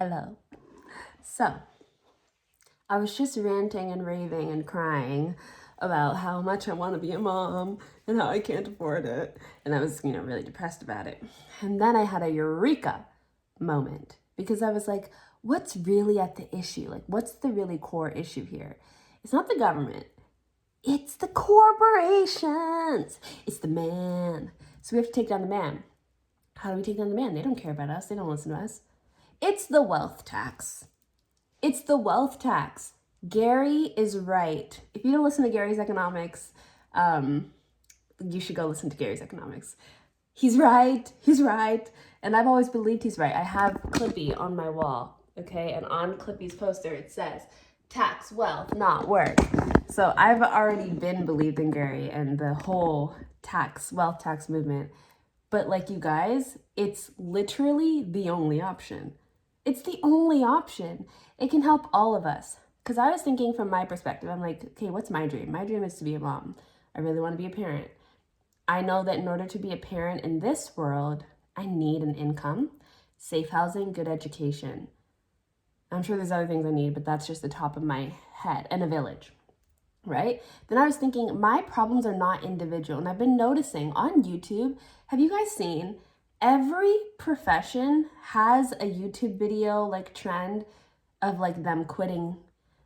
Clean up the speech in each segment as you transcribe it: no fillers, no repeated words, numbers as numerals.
Hello. So, I was just ranting and raving and crying about how much I want to be a mom and how I can't afford it. And I was, really depressed about it. And then I had a eureka moment because I was like, what's really at the issue? Like, what's the really core issue here? It's not the government, it's the corporations, it's the man. So we have to take down the man. How do we take down the man? They don't care about us, they don't listen to us. It's the wealth tax. It's the wealth tax. Gary is right. If you don't listen to Gary's economics, you should go listen to Gary's economics. He's right. He's right. And I've always believed he's right. I have Clippy on my wall, okay? And on Clippy's poster, it says, tax wealth, not work. So I've already been believed in Gary and the whole wealth tax movement. But like you guys, it's literally the only option. It's the only option. It can help all of us. Because I was thinking from my perspective, I'm like, okay, what's my dream? My dream is to be a mom. I really want to be a parent. I know that in order to be a parent in this world, I need an income, safe housing, good education. I'm sure there's other things I need, but that's just the top of my head, and a village, right? Then I was thinking, my problems are not individual. And I've been noticing on YouTube, have you guys seen every profession has a YouTube video like trend of like them quitting,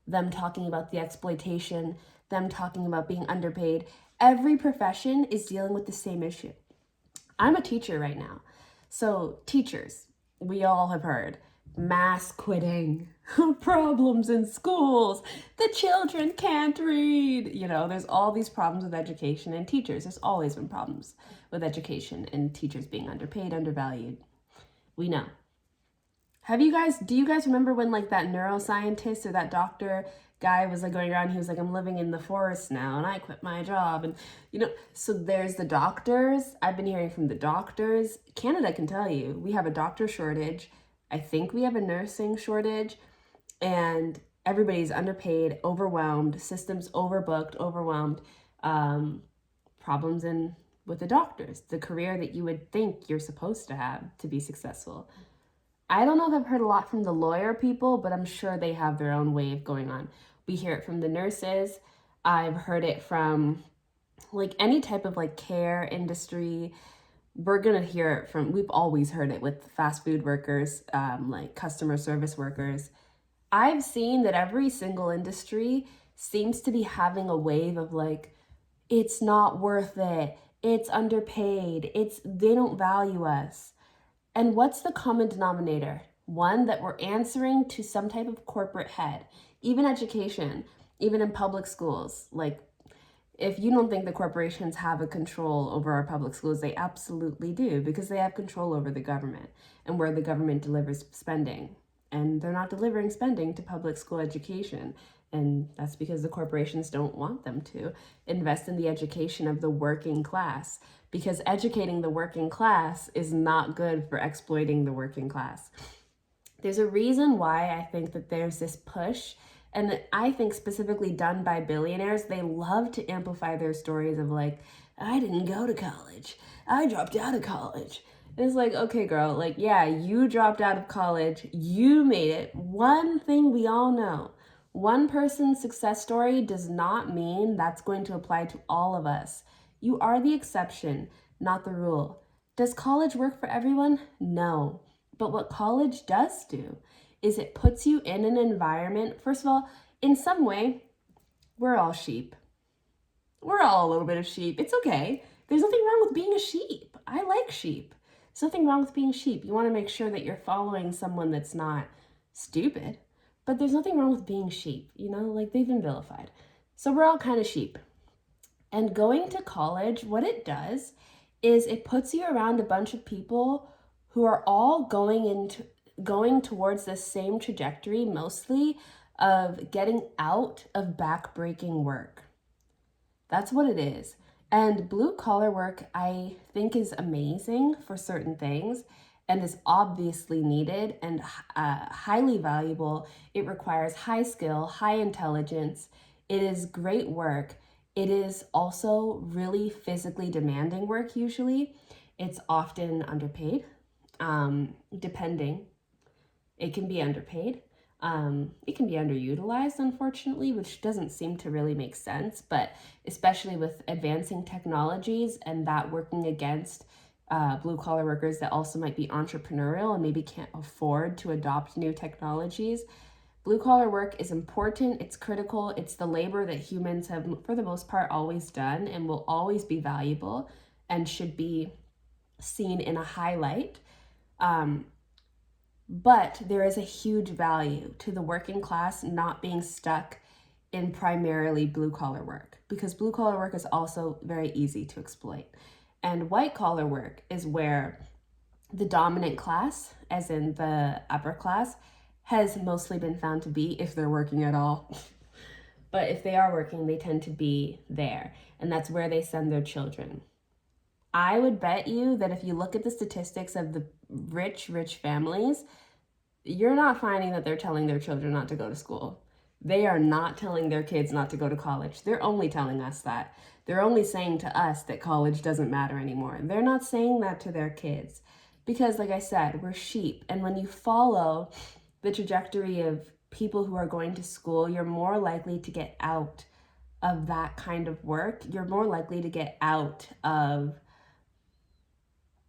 them talking about the exploitation, them talking about being underpaid. Every profession is dealing with the same issue. I'm a teacher right now. So, teachers, we all have heard mass quitting, problems in schools, the children can't read. There's all these problems with education and teachers. There's always been problems with education and teachers being underpaid, undervalued. We know. Do you guys remember when like that neuroscientist or that doctor guy was like going around, he was like, I'm living in the forest now and I quit my job. And so there's the doctors. I've been hearing from the doctors. Canada can tell you, we have a doctor shortage. I think we have a nursing shortage, and everybody's underpaid, overwhelmed, systems overbooked, overwhelmed, problems with the doctors, the career that you would think you're supposed to have to be successful. I don't know if I've heard a lot from the lawyer people, but I'm sure they have their own way of going on. We hear it from the nurses. I've heard it from like any type of like care industry. We've always heard it with fast food workers, like customer service workers. I've seen that every single industry seems to be having a wave of like, it's not worth it. It's underpaid. They don't value us. And what's the common denominator? One, that we're answering to some type of corporate head. Even education, even in public schools. Like, if you don't think the corporations have a control over our public schools, they absolutely do, because they have control over the government and where the government delivers spending. And they're not delivering spending to public school education. And that's because the corporations don't want them to invest in the education of the working class, because educating the working class is not good for exploiting the working class. There's a reason why I think that there's this push, and I think specifically done by billionaires. They love to amplify their stories of like, I didn't go to college, I dropped out of college. And it's like, okay, girl, like, yeah, you dropped out of college, you made it. One thing we all know, one person's success story does not mean that's going to apply to all of us. You are the exception, not the rule. Does college work for everyone? No. But what college does do is it puts you in an environment. First of all, in some way, we're all sheep. We're all a little bit of sheep. It's okay. There's nothing wrong with being a sheep. I like sheep. There's nothing wrong with being sheep. You want to make sure that you're following someone that's not stupid. But there's nothing wrong with being sheep, like they've been vilified. So we're all kind of sheep. And going to college, what it does is it puts you around a bunch of people who are all going towards the same trajectory, mostly of getting out of backbreaking work. That's what it is. And blue collar work, I think, is amazing for certain things and is obviously needed and highly valuable. It requires high skill, high intelligence. It is great work. It is also really physically demanding work usually. It's often underpaid, depending. It can be underpaid. It can be underutilized, unfortunately, which doesn't seem to really make sense, but especially with advancing technologies and that working against blue collar workers that also might be entrepreneurial and maybe can't afford to adopt new technologies. Blue collar work is important, it's critical, it's the labor that humans have, for the most part, always done and will always be valuable and should be seen in a highlight. But there is a huge value to the working class not being stuck in primarily blue collar work, because blue collar work is also very easy to exploit. And white collar work is where the dominant class, as in the upper class, has mostly been found to be, if they're working at all. But if they are working, they tend to be there. And that's where they send their children. I would bet you that if you look at the statistics of the rich families, you're not finding that they're telling their children not to go to school. They are not telling their kids not to go to college. They're only telling us that. They're only saying to us that college doesn't matter anymore. They're not saying that to their kids. Because, like I said, we're sheep. And when you follow the trajectory of people who are going to school, you're more likely to get out of that kind of work. You're more likely to get out of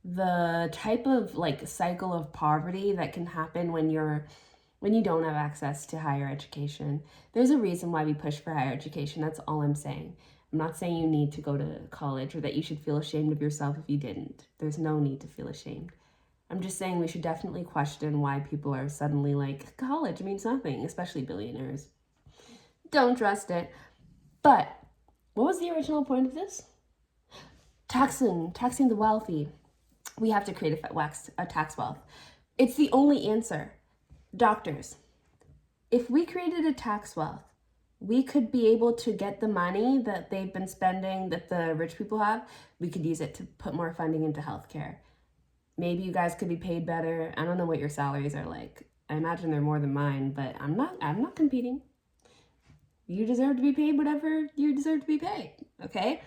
the type of like cycle of poverty that can happen when you don't have access to higher education. There's a reason why we push for higher education. That's all I'm saying. I'm not saying you need to go to college or that you should feel ashamed of yourself if you didn't. There's no need to feel ashamed. I'm just saying we should definitely question why people are suddenly like, college means nothing, especially billionaires. Don't trust it. But what was the original point of this? Taxing the wealthy. We have to create a tax wealth. It's the only answer. Doctors, if we created a tax wealth, we could be able to get the money that they've been spending, that the rich people have, we could use it to put more funding into healthcare. Maybe you guys could be paid better. I don't know what your salaries are like. I imagine they're more than mine, but I'm not competing. You deserve to be paid whatever you deserve to be paid, okay?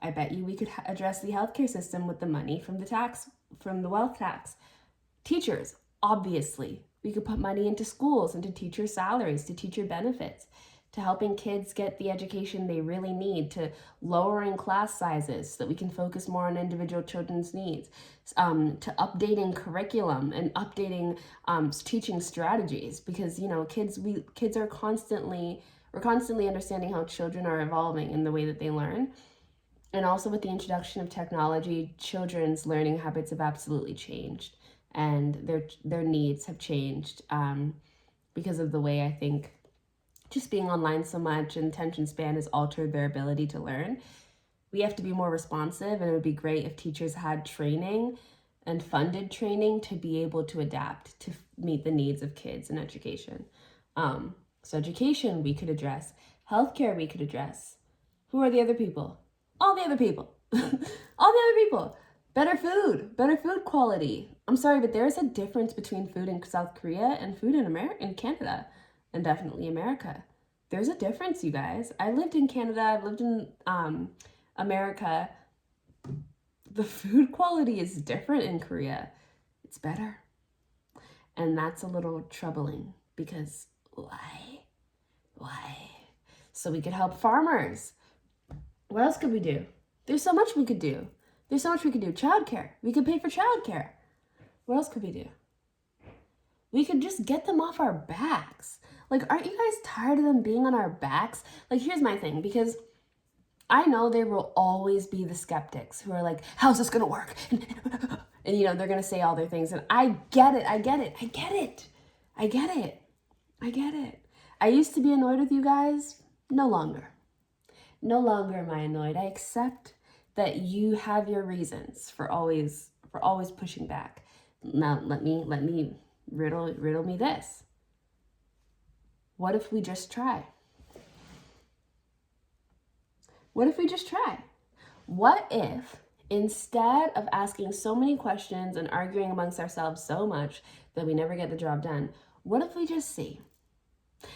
I bet you we could address the healthcare system with the money from the wealth tax. Teachers, obviously. We could put money into schools, into teacher salaries, to teacher benefits, to helping kids get the education they really need, to lowering class sizes so that we can focus more on individual children's needs, to updating curriculum and updating teaching strategies, because kids are constantly understanding how children are evolving in the way that they learn. And also with the introduction of technology, children's learning habits have absolutely changed, and their needs have changed because of the way, I think, just being online so much and attention span has altered their ability to learn. We have to be more responsive, and it would be great if teachers had training and funded training to be able to adapt to meet the needs of kids in education. So education we could address. Healthcare we could address. Who are the other people? All the other people. All the other people. Better food quality. I'm sorry, but there is a difference between food in South Korea and food in Canada, and definitely America. There's a difference, you guys. I lived in Canada, I've lived in America. The food quality is different in Korea. It's better. And that's a little troubling, because why? So we could help farmers. What else could we do? There's so much we could do. Childcare. We could pay for childcare. What else could we do? We could just get them off our backs. Like, aren't you guys tired of them being on our backs? Like, here's my thing, because I know there will always be the skeptics who are like, how's this gonna work? And they're gonna say all their things. And I get it. I used to be annoyed with you guys. No longer am I annoyed. I accept that you have your reasons for always pushing back. Now let me riddle me this. What if we just try? What if instead of asking so many questions and arguing amongst ourselves so much that we never get the job done, what if we just see?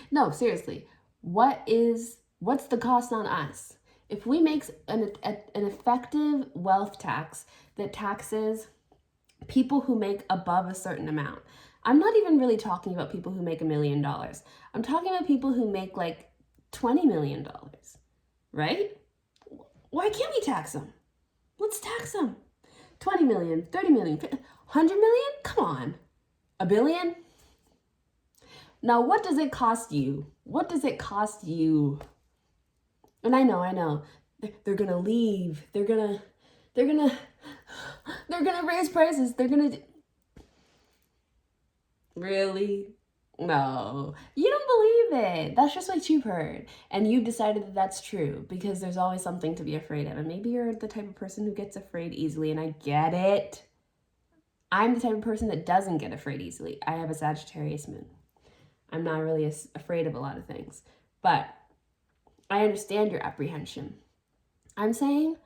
No, seriously, what's the cost on us? If we make an effective wealth tax that taxes people who make above a certain amount, I'm not even really talking about people who make $1 million. I'm talking about people who make like $20 million, right? Why can't we tax them? Let's tax them. 20 million, 30 million, 100 million? Come on. $1 billion? Now, what does it cost you? What does it cost you? And I know. They're gonna leave. They're gonna raise prices. Really? No, you don't believe it. That's just what you've heard. And you decided that that's true because there's always something to be afraid of. And maybe you're the type of person who gets afraid easily, and I get it. I'm the type of person that doesn't get afraid easily. I have a Sagittarius moon. I'm not really afraid of a lot of things, but I understand your apprehension. I'm saying,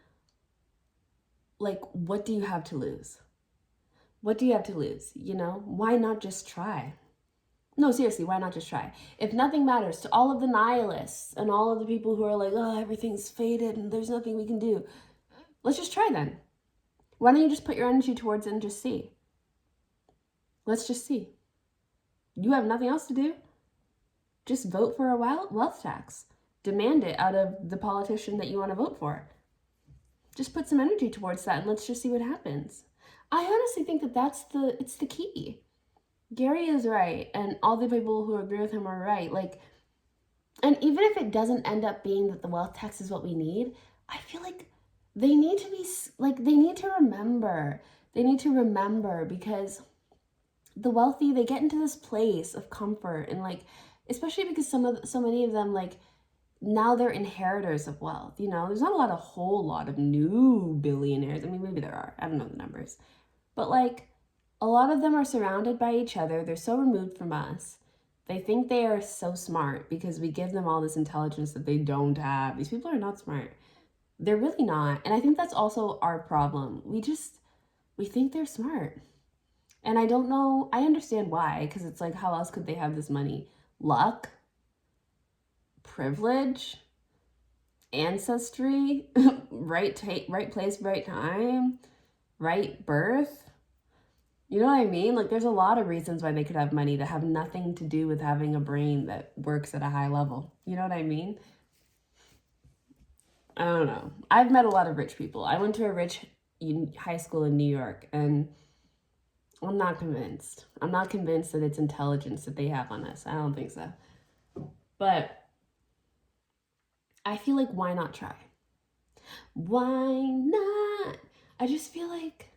like, what do you have to lose? What do you have to lose? You know, why not just try? No, seriously, why not just try? If nothing matters to all of the nihilists and all of the people who are like, oh, everything's faded and there's nothing we can do, let's just try then. Why don't you just put your energy towards it and just see? Let's just see. You have nothing else to do. Just vote for a wealth tax. Demand it out of the politician that you want to vote for. Just put some energy towards that and let's just see what happens. I honestly think that it's the key. Gary is right, and all the people who agree with him are right. Like, and even if it doesn't end up being that the wealth tax is what we need, I feel like they need to remember. They need to remember because the wealthy, they get into this place of comfort and like, especially because so many of them, like, now they're inheritors of wealth. You know, there's not a whole lot of new billionaires. I mean, maybe there are. I don't know the numbers. But like, a lot of them are surrounded by each other. They're so removed from us. They think they are so smart because we give them all this intelligence that they don't have. These people are not smart. They're really not. And I think that's also our problem. We think they're smart. And I don't know, I understand why, because it's like, how else could they have this money? Luck? Privilege? Ancestry? Right place, right time? Right birth? You know what I mean? Like, there's a lot of reasons why they could have money that have nothing to do with having a brain that works at a high level. You know what I mean? I don't know. I've met a lot of rich people. I went to a rich high school in New York, and I'm not convinced. I'm not convinced that it's intelligence that they have on us. I don't think so. But I feel like, why not try? Why not? I just feel like,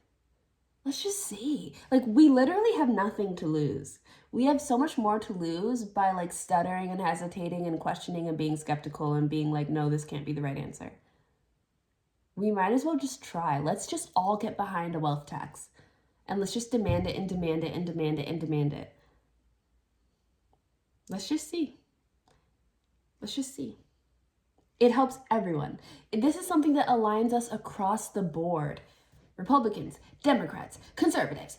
let's just see. Like, we literally have nothing to lose. We have so much more to lose by like stuttering and hesitating and questioning and being skeptical and being like, no, this can't be the right answer. We might as well just try. Let's just all get behind a wealth tax. And let's just demand it and demand it and demand it and demand it. Let's just see. Let's just see. It helps everyone. This is something that aligns us across the board. Republicans, Democrats, conservatives,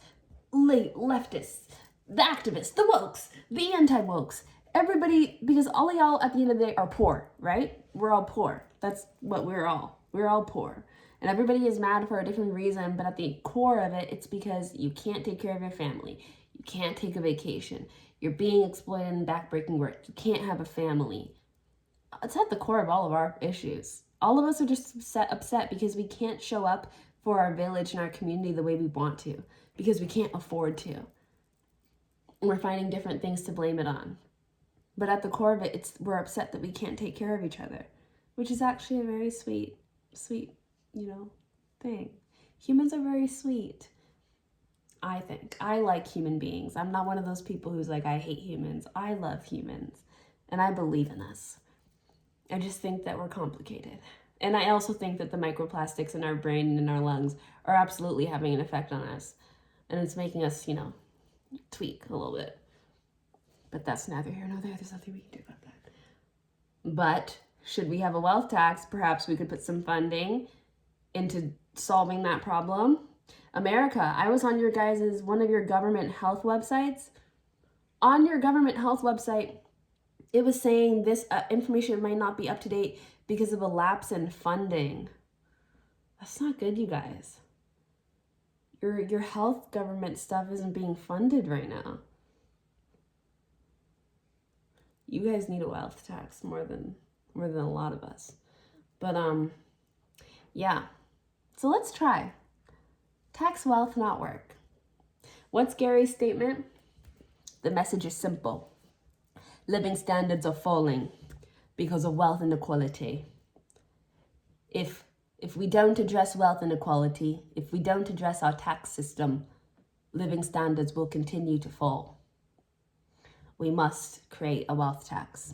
leftists, the activists, the wokes, the anti-wokes, everybody, because all of y'all at the end of the day are poor, right? We're all poor. That's what we're all. We're all poor. And everybody is mad for a different reason, but at the core of it, it's because you can't take care of your family. You can't take a vacation. You're being exploited in backbreaking work. You can't have a family. It's at the core of all of our issues. All of us are just upset because we can't show up for our village and our community the way we want to, because we can't afford to. And we're finding different things to blame it on. But at the core of it, we're upset that we can't take care of each other, which is actually a very sweet, thing. Humans are very sweet, I think. I like human beings. I'm not one of those people who's like, I hate humans. I love humans, and I believe in us. I just think that we're complicated. And I also think that the microplastics in our brain and in our lungs are absolutely having an effect on us. And it's making us, tweak a little bit. But that's neither here nor there. There's nothing we can do about that. But should we have a wealth tax, perhaps we could put some funding into solving that problem. America, I was on one of your government health websites. On your government health website, it was saying this information might not be up to date because of a lapse in funding. That's not good, you guys. Your health government stuff isn't being funded right now. You guys need a wealth tax more than a lot of us. But yeah. So let's try. Tax wealth, not work. What's Gary's statement? The message is simple. Living standards are falling because of wealth inequality. If we don't address wealth inequality, if we don't address our tax system, living standards will continue to fall. We must create a wealth tax.